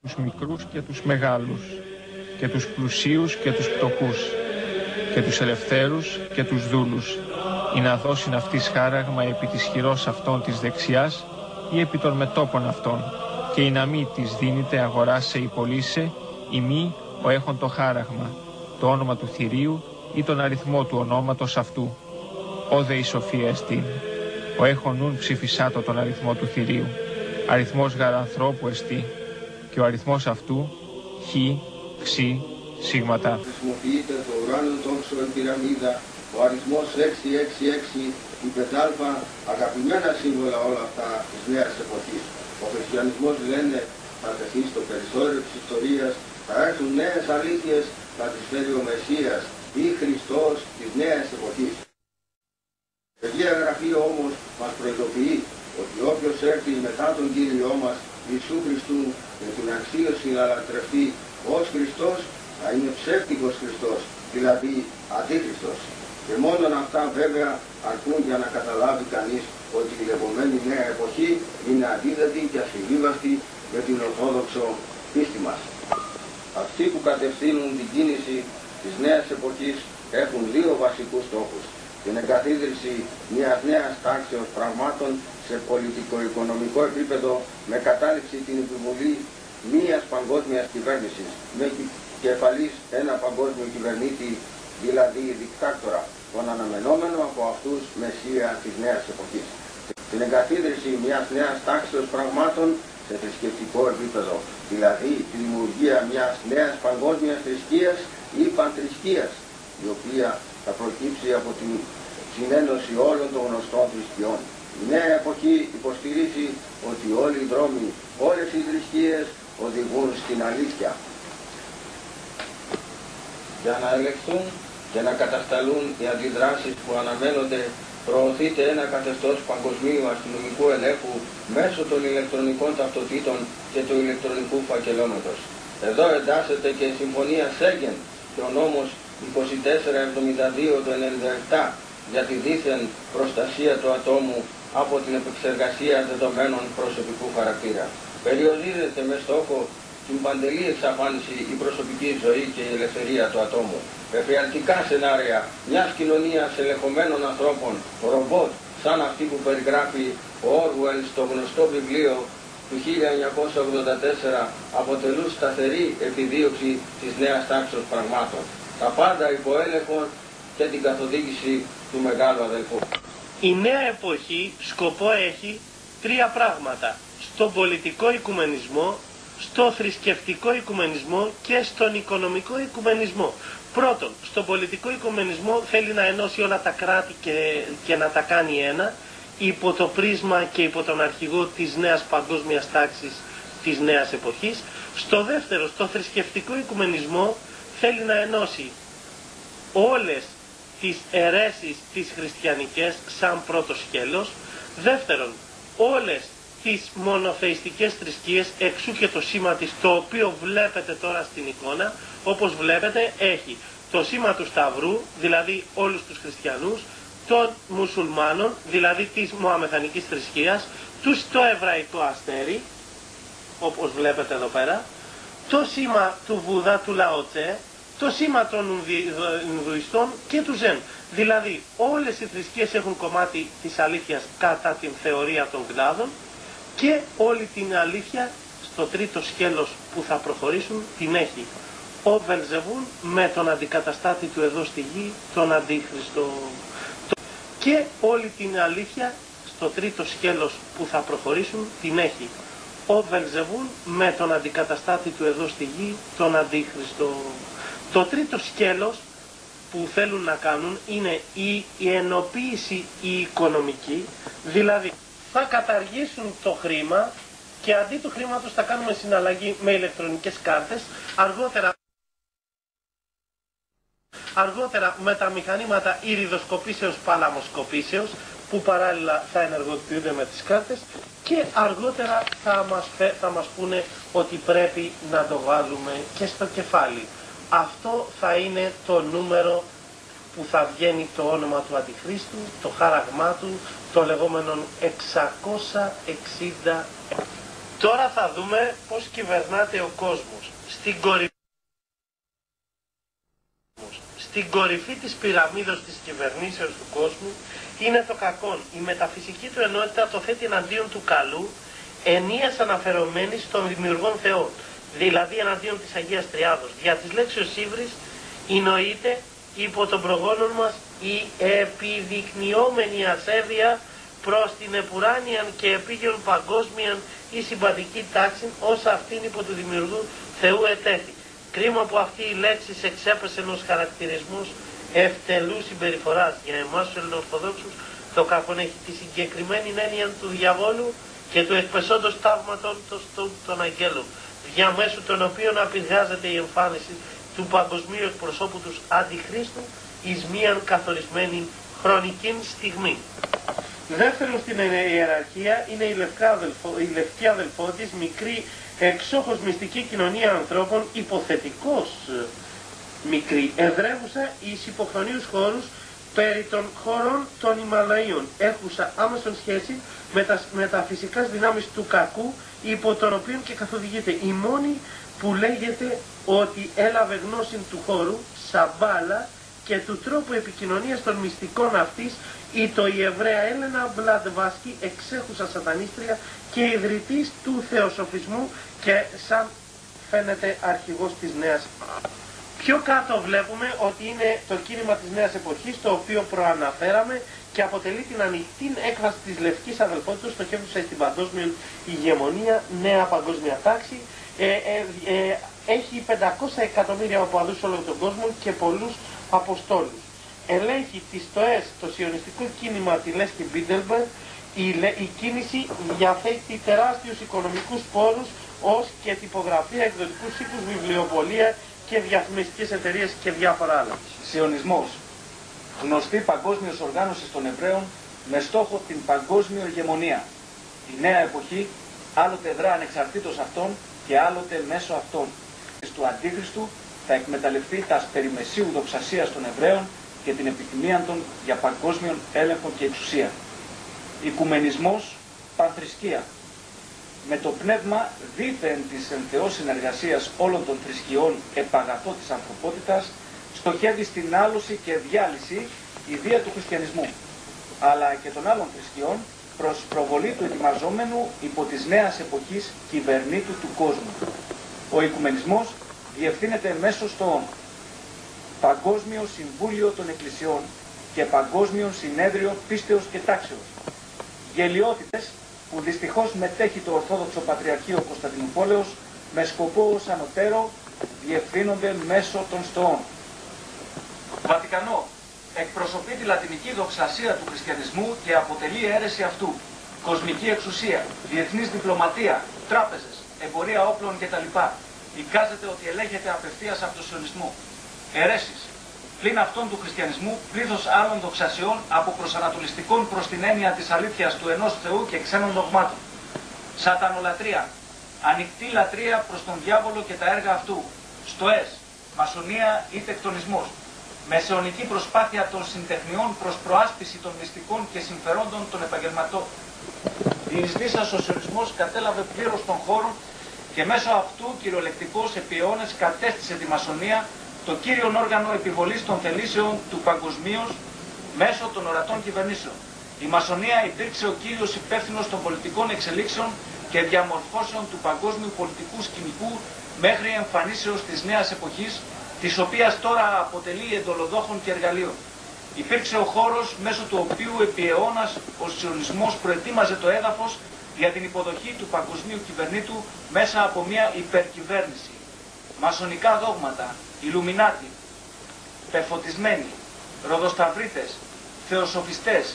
τους μικρούς και τους μεγάλους, και τους πλουσίους και τους πτωχούς, και τους ελευθέρους και τους δούλους, ή να δώσουν αυτής χάραγμα επί της χειρός αυτών της δεξιάς ή επί των μετώπων αυτών, και η να μη της δίνεται αγοράσε ή πωλήσε, ή μη ο έχον το χάραγμα, το όνομα του θηρίου ή τον αριθμό του ονόματος αυτού. Όδε η σοφία εστίν. Ο έχον νουν ψηφισάτο τον αριθμό του θηρίου. Αριθμός γαρ ανθρώπου εστί, και ο αριθμός αυτού χ, ξ, σίγματα. Χρησιμοποιείται το ουράνιο τόξο η πυραμίδα, ο αριθμός 666, η πεντάλφα, αγαπημένα σύμβολα όλα αυτά της νέας εποχής. Ο χριστιανισμός, λένε, θα τεθεί στο περιθώριο της ιστορίας, θα έρθουν νέες αλήθειες, θα τις φέρει ο Μεσσίας ή Χριστός της νέας εποχής. Η Αγία Γραφή όμως μας προειδοποιεί ότι όποιος έρθει μετά τον Κύριό μας Ιησού Χριστού με την αξίωση να λατρευτεί ως Χριστός, θα είναι ψεύτικος Χριστός, δηλαδή αντίχριστος. Και μόνον αυτά βέβαια αρκούν για να καταλάβει κανείς ότι η λεγόμενη νέα εποχή είναι αντίθετη και ασυμβίβαστη με την ορθόδοξο πίστη μας. Αυτοί που κατευθύνουν την κίνηση της νέας εποχής έχουν δύο βασικούς στόχους: την εγκαθίδρυση μιας νέας τάξεως πραγμάτων σε πολιτικο-οικονομικό επίπεδο με κατάληξη την επιβολή μιας παγκόσμιας κυβέρνησης με κεφαλής ένα παγκόσμιο κυβερνήτη, δηλαδή δικτάκτορα, τον αναμενόμενο από αυτούς Μεσσία της νέας εποχής. Την εγκαθίδρυση μιας νέας τάξεως πραγμάτων σε θρησκευτικό επίπεδο, δηλαδή τη δημιουργία μιας νέας παγκόσμιας θρησκείας ή πανθρησκείας, η οποία θα προκύψει από την συνένωση όλων των γνωστών θρησκειών. Η νέα εποχή υποστηρίζει ότι όλοι οι δρόμοι, όλες οι θρησκείες οδηγούν στην αλήθεια. Για να ελεγχθούν και να κατασταλούν οι αντιδράσεις που αναμένονται, προωθείται ένα καθεστώς παγκοσμίου αστυνομικού ελέγχου μέσω των ηλεκτρονικών ταυτοτήτων και του ηλεκτρονικού φακελώματος. Εδώ εντάσσεται και η Συμφωνία Σέγγεν και ο νόμος 2472 του 1997 για τη δίθεν προστασία του ατόμου από την επεξεργασία δεδομένων προσωπικού χαρακτήρα. Περιορίζεται με στόχο την παντελή εξαφάνιση η προσωπική ζωή και η ελευθερία του ατόμου. Εφιαλτικά σενάρια μιας κοινωνίας ελεγχομένων ανθρώπων, ρομπότ, σαν αυτή που περιγράφει ο Orwell στο γνωστό βιβλίο του 1984, αποτελούν σταθερή επιδίωξη της νέας τάξης πραγμάτων. Τα πάντα υπό έλεγχο και την καθοδήγηση του μεγάλου αδελφού. Η νέα εποχή σκοπό έχει τρία πράγματα: στον πολιτικό οικουμενισμό, στο θρησκευτικό οικουμενισμό και στον οικονομικό οικουμενισμό. Πρώτον, στον πολιτικό οικουμενισμό θέλει να ενώσει όλα τα κράτη και να τα κάνει ένα, υπό το πρίσμα και υπό τον αρχηγό της νέας παγκόσμιας τάξης της νέας εποχής. Στο δεύτερο, στο θρησκευτικό οικουμενισμό, θέλει να ενώσει όλες τις αιρέσεις τις χριστιανικές σαν πρώτο σκέλος. Δεύτερον, όλες τις μονοθεϊστικές θρησκείες, εξού και το σήμα της, το οποίο βλέπετε τώρα στην εικόνα. Όπως βλέπετε έχει το σήμα του Σταυρού, δηλαδή όλους τους χριστιανούς, των μουσουλμάνων, δηλαδή της μωαμεθανικής θρησκείας, το εβραϊκό αστέρι, όπως βλέπετε εδώ πέρα, το σήμα του Βούδα, του Λαοτσέ, το σήμα των Ινδουιστών και του Ζεν. Δηλαδή όλες οι θρησκείες έχουν κομμάτι της αλήθειας κατά την θεωρία των κλάδων και όλη την αλήθεια στο τρίτο σκέλος που θα προχωρήσουν την έχει ο Βελζεβούλ με τον αντικαταστάτη του εδώ στη γη, τον Αντίχριστο. Και όλη την αλήθεια στο τρίτο σκέλος που θα προχωρήσουν την έχει ο Βελζεβούλ με τον αντικαταστάτη του εδώ στη γη, τον Αντίχριστο. Το τρίτο σκέλος που θέλουν να κάνουν είναι η ενοποίηση η οικονομική, δηλαδή θα καταργήσουν το χρήμα και αντί του χρήματος θα κάνουμε συναλλαγή με ηλεκτρονικές κάρτες, αργότερα με τα μηχανήματα iridoskopήσεως παλαμοσκοπήσεως που παράλληλα θα ενεργοποιούνται με τις κάρτες και αργότερα θα μας πούνε ότι πρέπει να το βάλουμε και στο κεφάλι. Αυτό θα είναι το νούμερο που θα βγαίνει το όνομα του Αντιχρίστου, το χάραγμά του, το λεγόμενο 660. Τώρα θα δούμε πώς κυβερνάται ο κόσμος. Στην κορυφή της πυραμίδος της κυβερνήσεως του κόσμου είναι το κακόν. Η μεταφυσική του ενότητα το θέτει εναντίον του καλού, ενίας αναφερομένη στον δημιουργόν Θεό, δηλαδή εναντίον της Αγίας Τριάδος. Δια της λέξεως ύβρις εννοείται υπό των προγόνων μας η επιδεικνυόμενη ασέβεια προς την επουράνιαν και επίγειον παγκόσμιαν ή συμπαντική τάξη, όσα αυτήν υπό του δημιουργού Θεού ετέθη. Κρίμα που αυτή η λέξη εξέπεσε ενός χαρακτηρισμός ευτελού συμπεριφοράς. Για εμάς τους Ελληνοορθοδόξους το κακόν έχει τη συγκεκριμένη έννοια του διαβόλου και του εκπεσόντος τάγματος των αγγέλων, διαμέσου των οποίων απειλγάζεται η εμφάνιση του παγκοσμίου εκπροσώπου τους Αντιχρίστου εις μίαν καθορισμένη χρονική στιγμή. Δεύτερον στην ιεραρχία είναι η λευκή αδελφότης, μικρή εξόχως μυστική κοινωνία ανθρώπων, υποθετικός μικρή, εδρεύουσα εις υποχρονίους χώρους περί των χωρών των Ιμαλαίων, έχουσα άμεσον σχέση με τα φυσικά δυνάμεις του κακού, υπό τον οποίο και καθοδηγείται. Η μόνη που λέγεται ότι έλαβε γνώση του χώρου, Σαμπάλα, και του τρόπου επικοινωνίας των μυστικών αυτής, η Εβραία Έλενα Μπλαντβάσκη, εξέχουσα σατανίστρια και ιδρυτής του θεοσοφισμού και σαν φαίνεται αρχηγός της νέας. Πιο κάτω βλέπουμε ότι είναι το κίνημα της νέας εποχής, το οποίο προαναφέραμε και αποτελεί την ανοιχτή έκφραση της λευκής αδελφότητας, στοχεύουσα στην παγκόσμια ηγεμονία, νέα παγκόσμια τάξη. Έχει 500 εκατομμύρια οπαδούς σε όλο τον κόσμο και πολλούς αποστόλους. Ελέγχει τις ΤΟΕΣ, το σιωνιστικό κίνημα, τη Λέσχη Μπίντελμπεργκ. Η κίνηση διαθέτει τεράστιους οικονομικούς πόρους ως και τυπογραφία, εκδοτικούς οίκους, βιβλιοπωλεία και διαφημιστικές εταιρείες και διάφορα άλλα. Σιωνισμός. Γνωστή παγκόσμιος οργάνωση των Εβραίων με στόχο την παγκόσμια ηγεμονία. Η νέα εποχή άλλοτε δρά ανεξαρτήτως αυτών και άλλοτε μέσω αυτών. Του Αντίχριστου θα εκμεταλλευτεί τα περιμεσίου δοξασίας των Εβραίων και την επιθυμία των για παγκόσμιον έλεγχο και εξουσία. Οικουμενισμός, πανθρησκεία. Με το πνεύμα δήθεν της εν Θεώ συνεργασίας όλων των θρησκειών επαγαθό της ανθρωπότητας, στοχεύει στην άλωση και διάλυση η βία του χριστιανισμού, αλλά και των άλλων θρησκειών προς προβολή του ετοιμαζόμενου υπό της νέας εποχής κυβερνήτου του κόσμου. Ο οικουμενισμός διευθύνεται μέσω στο Παγκόσμιο Συμβούλιο των Εκκλησιών και Παγκόσμιο Συνέδριο Πίστεως και Τάξεως. Γελιότητες που δυστυχώς μετέχει το Ορθόδοξο Πατριαρχείο Κωνσταντινούπολεως με σκοπό ως ανωτέρω διευθύνονται μέσω των στοών. Βατικανό. Εκπροσωπεί τη λατινική δοξασία του χριστιανισμού και αποτελεί αίρεση αυτού. Κοσμική εξουσία, διεθνής διπλωματία, τράπεζες, εμπορία όπλων κτλ. Εικάζεται ότι ελέγχεται απευθείας από τον σιωνισμό. Αιρέσεις. Πλην αυτών του χριστιανισμού, πλήθος άλλων δοξασιών από προσανατολιστικών προς την έννοια της αλήθειας του ενός Θεού και ξένων δογμάτων. Σατανολατρία. Ανοιχτή λατρεία προς τον διάβολο και τα έργα αυτού. Στοές. Μασονία ή τεκτονισμός. Μεσαιωνική προσπάθεια των συντεχνιών προς προάσπιση των μυστικών και συμφερόντων των επαγγελματών. Διεισδύσας ο σιωνισμός κατέλαβε πλήρως τον χώρο και μέσω αυτού κυριολεκτικώς επί αιώνες κατέστησε τη μασονία το κύριον όργανο επιβολής των θελήσεων του παγκοσμίως μέσω των ορατών κυβερνήσεων. Η μασονία υπήρξε ο κύριος υπεύθυνος των πολιτικών εξελίξεων και διαμορφώσεων του παγκόσμιου πολιτικού σκηνικού μέχρι εμφανίσεως της νέας εποχής, της οποίας τώρα αποτελεί εντολοδόχων και εργαλείων. Υπήρξε ο χώρος μέσω του οποίου επί αιώνας ο σιωνισμός προετοίμαζε το έδαφος για την υποδοχή του παγκοσμίου κυβερνήτου μέσα από μια υπερκυβέρνηση. Μασονικά δόγματα, Ιλουμινάτι, πεφωτισμένοι, ροδοσταυρίτες, θεοσοφιστές,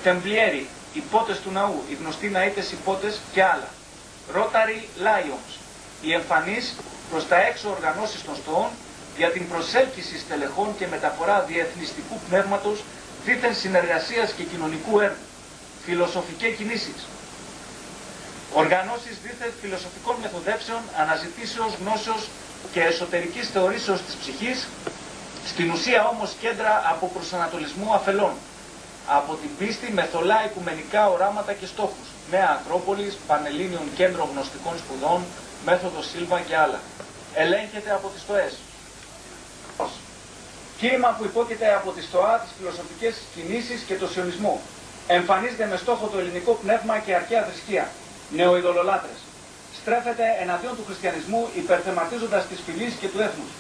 τεμπλιέροι, υπότες του ναού, οι γνωστοί ναΐτες υπότες και άλλα. Rotary Lions, οι εμφανείς προς τα έξω οργανώσεις των στοών για την προσέλκυση στελεχών και μεταφορά διεθνιστικού πνεύματος, δίθεν συνεργασίας και κοινωνικού έργου. Φιλοσοφικές κινήσεις. Οργανώσεις δίθεν φιλοσοφικών μεθοδεύσεων, αναζητήσεως γνώσεως και εσωτερικής θεωρήσεως της ψυχής, στην ουσία όμως κέντρα από προσανατολισμού αφελών, από την πίστη με θολά οικουμενικά οράματα και στόχους. Νέα Ακρόπολης, Πανελλήνιων Κέντρο Γνωστικών Σπουδών, Μέθοδος Σίλβα και άλλα. Ελέγχεται από τις ΣΤΟΕΣ. Κίνημα που υπόκειται από τη ΣΤΟΑ, τις φιλοσοφικές κινήσεις και το σιωνισμό. Εμφανίζεται με στόχο το ελληνικό πνεύμα και αρχαία θρησκεία. Νεοειδωλολάτρες. Στρέφεται εναντίον του χριστιανισμού υπερθεματίζοντας της φυλής και του έθνους.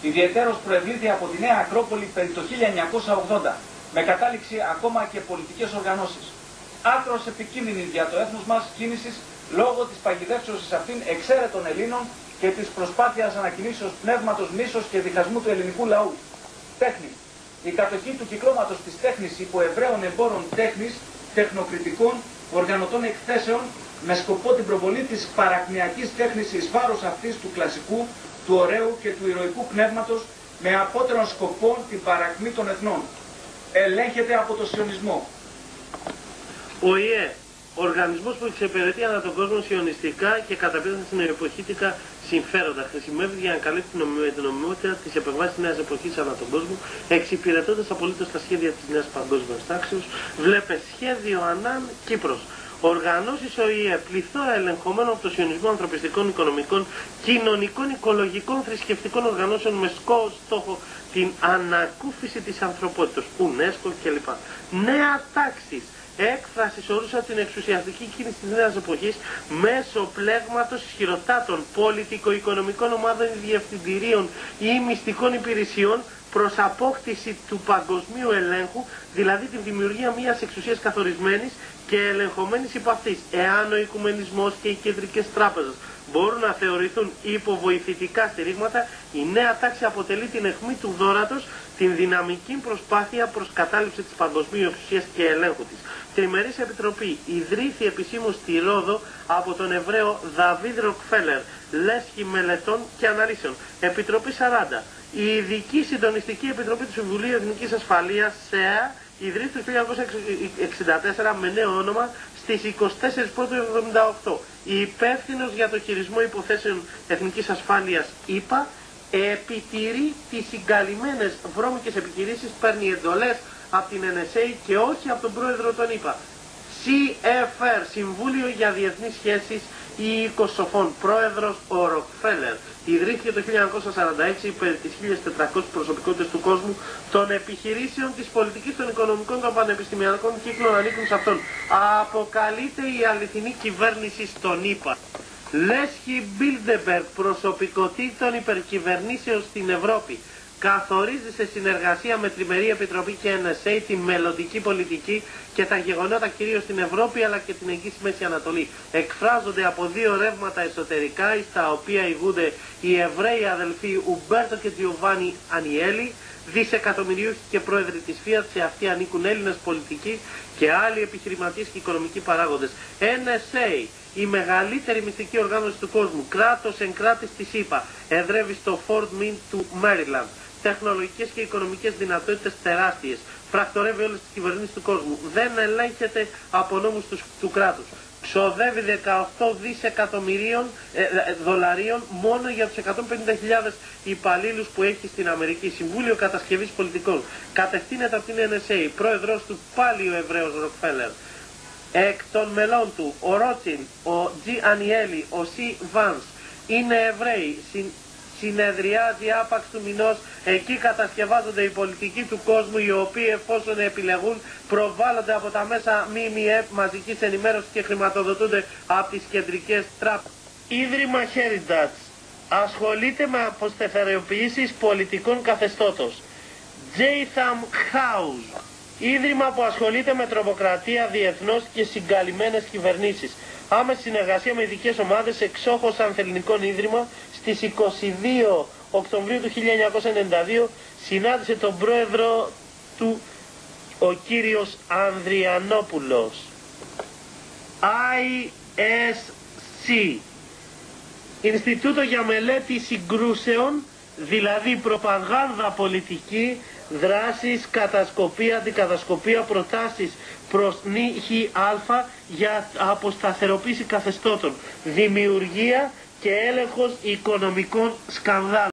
Ιδιαιτέρως προευλήθη από τη Νέα Ακρόπολη περί το 1980, με κατάληξη ακόμα και πολιτικές οργανώσεις. Άκρος επικίνδυνη για το έθνος μας κίνησης λόγω της παγιδεύσεως εις αυτήν εξαίρετων Ελλήνων και της προσπάθειας ανακοινήσεως πνεύματος μίσος και διχασμού του ελληνικού λαού. Τέχνη. Η κατοχή του κυκλώματος της τέχνης υπό Εβραίων εμπόρων τέχνης, τεχνοκριτικών, οργανωτών εκθέσεων, με σκοπό την προβολή της παρακμιακής τέχνης εις βάρος αυτής του κλασικού, του ωραίου και του ηρωικού πνεύματος, με απότερον σκοπό την παρακμή των εθνών. Ελέγχεται από το σιωνισμό. Ο ΙΕ, οργανισμός που εξυπηρετεί ανά τον κόσμο σιωνιστικά και καταπίεζοντας στην εποχήτικα συμφέροντα, χρησιμεύει για να καλύψει την νομιμότητα της επεμβάσης της νέας εποχής ανά τον κόσμο, εξυπηρετώντας απολύτως τα σχέδια της νέας παγκόσμιας τάξεως. Βλέπε σχέδιο Ανάν Κύπρος. Οργανώσεις ΟΗΕ, πληθώρα ελεγχομένων από το σιωνισμό ανθρωπιστικών, οικονομικών, κοινωνικών, οικολογικών, θρησκευτικών οργανώσεων με στόχο την ανακούφιση της ανθρωπότητας, UNESCO κλπ. Νέα τάξη. Έκφραση ορούσα την εξουσιαστική κίνηση της νέας εποχής μέσω πλέγματος ισχυροτάτων πολιτικο-οικονομικών ομάδων διευθυντηρίων ή μυστικών υπηρεσιών προς απόκτηση του παγκοσμίου ελέγχου, δηλαδή την δημιουργία μιας εξουσίας καθορισμένης και ελεγχομένης υπ' αυτής. Εάν ο οικουμενισμός και οι κεντρικές τράπεζες μπορούν να θεωρηθούν υποβοηθητικά στηρίγματα, η νέα τάξη αποτελεί την αιχμή του δώρατος, την δυναμική προσπάθεια προς κατάληψη της παγκοσμίου εξουσίας και ελέγχου της. Τριμερής Επιτροπή ιδρύθη επισήμως στη Ρόδο από τον Εβραίο Δαβίδ Ροκφέλερ, λέσχη μελετών και αναλύσεων. Επιτροπή 40. Η Ειδική Συντονιστική Επιτροπή του Συμβουλίου Εθνικής Ασφαλείας, ΣΕΑ, ιδρύθηκε το 1964 με νέο όνομα στις 24 Πρώτου 1978. Η υπεύθυνος για το χειρισμό υποθέσεων εθνικής ασφάλειας, ΗΠΑ, επιτηρεί τις συγκαλυμμένες βρώμικες επιχειρήσεις, παίρνει εντολές από την NSA και όχι από τον πρόεδρο των ΗΠΑ. CFR, Συμβούλιο για Διεθνείς Σχέσεις ή Κωσοφών, πρόεδρος ο Ροκφέλερ. Ιδρύθηκε το 1946 υπέρ τις 1.400 προσωπικότητες του κόσμου των επιχειρήσεων της πολιτικής, των οικονομικών, των πανεπιστημιακών κύκλων ανήκουν σε αυτόν. Αποκαλείται η αληθινή κυβέρνηση στον ΗΠΑ. Λέσχη Μπίλντεμπεργκ, προσωπικότητων υπερκυβερνήσεως στην Ευρώπη. Καθορίζει σε συνεργασία με Τριμερή Επιτροπή και NSA τη μελλοντική πολιτική και τα γεγονότα κυρίως στην Ευρώπη αλλά και την Εγγύη Μέση Ανατολή. Εκφράζονται από δύο ρεύματα εσωτερικά, στα οποία ηγούνται οι Εβραίοι αδελφοί Ουμπέρτο και Τζιοβάνι Ανιέλη, δισεκατομμυριούχοι και πρόεδροι της Fiat, σε αυτή ανήκουν Έλληνες πολιτικοί και άλλοι επιχειρηματίες και οικονομικοί παράγοντες. NSA, η μεγαλύτερη μυστική οργάνωση του κόσμου, κράτος εν κράτης της ΗΠΑ, εδρεύει στο Fort Meade του Maryland. Τεχνολογικές και οικονομικές δυνατότητες τεράστιες. Φρακτορεύει όλες τις κυβερνήσεις του κόσμου. Δεν ελέγχεται από νόμους του κράτους. Ξοδεύει 18 δισεκατομμυρίων δολαρίων μόνο για τους 150.000 υπαλλήλους που έχει στην Αμερική. Συμβούλιο Κατασκευής Πολιτικών. Κατευθύνεται από την NSA. Πρόεδρος του πάλι ο Εβραίος Ροκφέλερ. Εκ των μελών του ο Ρότσιν, ο Τζι Ανιέλη, ο Σι Βάνς είναι Εβραίοι. Συνεδριάζει άπαξ του μηνός, εκεί κατασκευάζονται οι πολιτικοί του κόσμου, οι οποίοι εφόσον επιλεγούν προβάλλονται από τα μέσα ΜΜΕ μαζικής ενημέρωσης και χρηματοδοτούνται από τις κεντρικές τράπεζες. Ίδρυμα Heritage ασχολείται με αποστεθεροποιήσεις πολιτικών καθεστώτος. Jatham House, ίδρυμα που ασχολείται με τρομοκρατία διεθνώς και συγκαλυμμένες κυβερνήσεις. Άμεση συνεργασία με ειδικές ομάδες, εξόχως ανθελληνικών ίδρυμα. Στις 22 Οκτωβρίου του 1992 συνάντησε τον πρόεδρο του ο κύριος Ανδριανόπουλος. ISC, Ινστιτούτο για Μελέτη Συγκρούσεων, δηλαδή προπαγάνδα πολιτική, δράσεις, κατασκοπία, αντικατασκοπία, προτάσεις προς νύχη α για αποσταθεροποίηση καθεστώτων, δημιουργία και έλεγχος οικονομικών σκανδάλων.